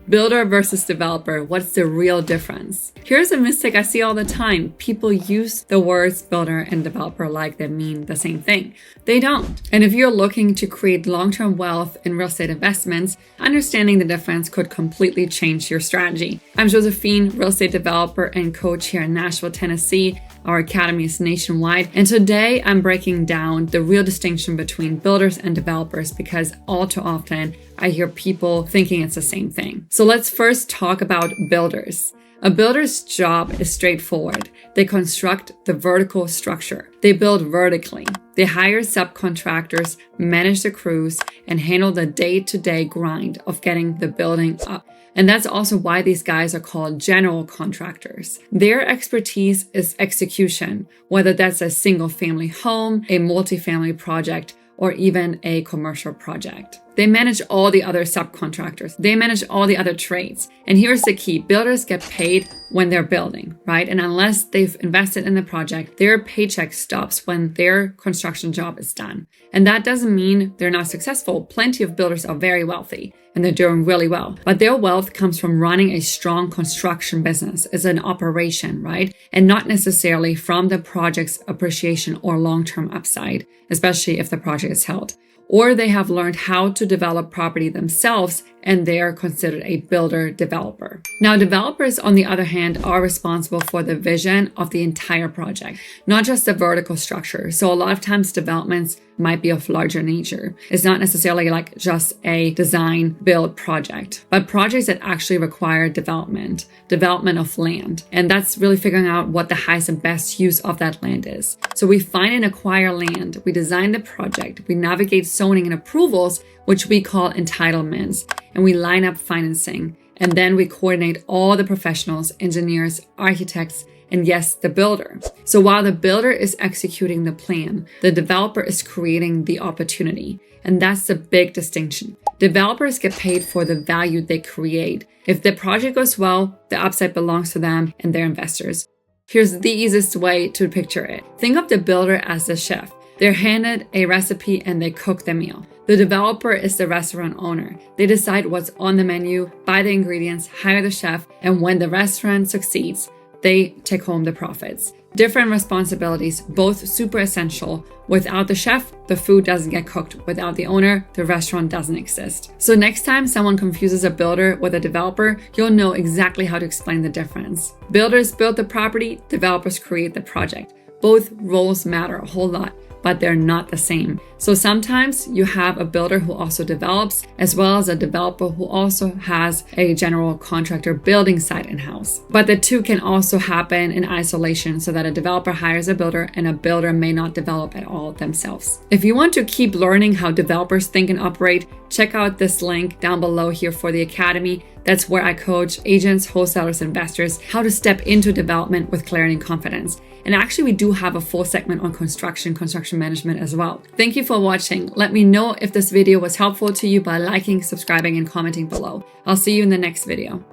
Builder versus developer, what's the real difference? Here's a mistake I see all the time. People use the words builder and developer like they mean the same thing. They don't. And if you're looking to create long-term wealth in real estate investments, understanding the difference could completely change your strategy. I'm Joséphine, real estate developer and coach here in Nashville, Tennessee. Our academy is nationwide. And today I'm breaking down the real distinction between builders and developers because all too often I hear people thinking it's the same thing. So let's first talk about builders. A builder's job is straightforward. They construct the vertical structure. They build vertically. They hire subcontractors, manage the crews, and handle the day-to-day grind of getting the building up. And that's also why these guys are called general contractors. Their expertise is execution, whether that's a single-family home, a multifamily project, or even a commercial project. They manage all the other subcontractors. They manage all the other trades. And here's the key. Builders get paid when they're building, right? And unless they've invested in the project, their paycheck stops when their construction job is done. And that doesn't mean they're not successful. Plenty of builders are very wealthy and they're doing really well. But their wealth comes from running a strong construction business as an operation, right? And not necessarily from the project's appreciation or long-term upside, especially if the project is held. Or they have learned how to develop property themselves and they are considered a builder developer. Now, developers, on the other hand, are responsible for the vision of the entire project, not just the vertical structure. So a lot of times developments might be of larger nature. It's not necessarily like just a design build project, but projects that actually require development of land. And that's really figuring out what the highest and best use of that land is. So we find and acquire land, we design the project, we navigate zoning and approvals, which we call entitlements, and we line up financing. And then we coordinate all the professionals, engineers, architects, and yes, the builder. So while the builder is executing the plan, the developer is creating the opportunity. And that's the big distinction. Developers get paid for the value they create. If the project goes well, the upside belongs to them and their investors. Here's the easiest way to picture it. Think of the builder as the chef. They're handed a recipe and they cook the meal. The developer is the restaurant owner. They decide what's on the menu, buy the ingredients, hire the chef, and when the restaurant succeeds, they take home the profits. Different responsibilities, both super essential. Without the chef, the food doesn't get cooked. Without the owner, the restaurant doesn't exist. So next time someone confuses a builder with a developer, you'll know exactly how to explain the difference. Builders build the property, developers create the project. Both roles matter a whole lot, but they're not the same. So sometimes you have a builder who also develops, as well as a developer who also has a general contractor building site in-house. But the two can also happen in isolation so that a developer hires a builder and a builder may not develop at all themselves. If you want to keep learning how developers think and operate, check out this link down below here for the Academy. That's where I coach agents, wholesalers, investors how to step into development with clarity and confidence. And actually, we do have a full segment on construction management as well. Thank you for watching. Let me know if this video was helpful to you by liking, subscribing, and commenting below. I'll see you in the next video.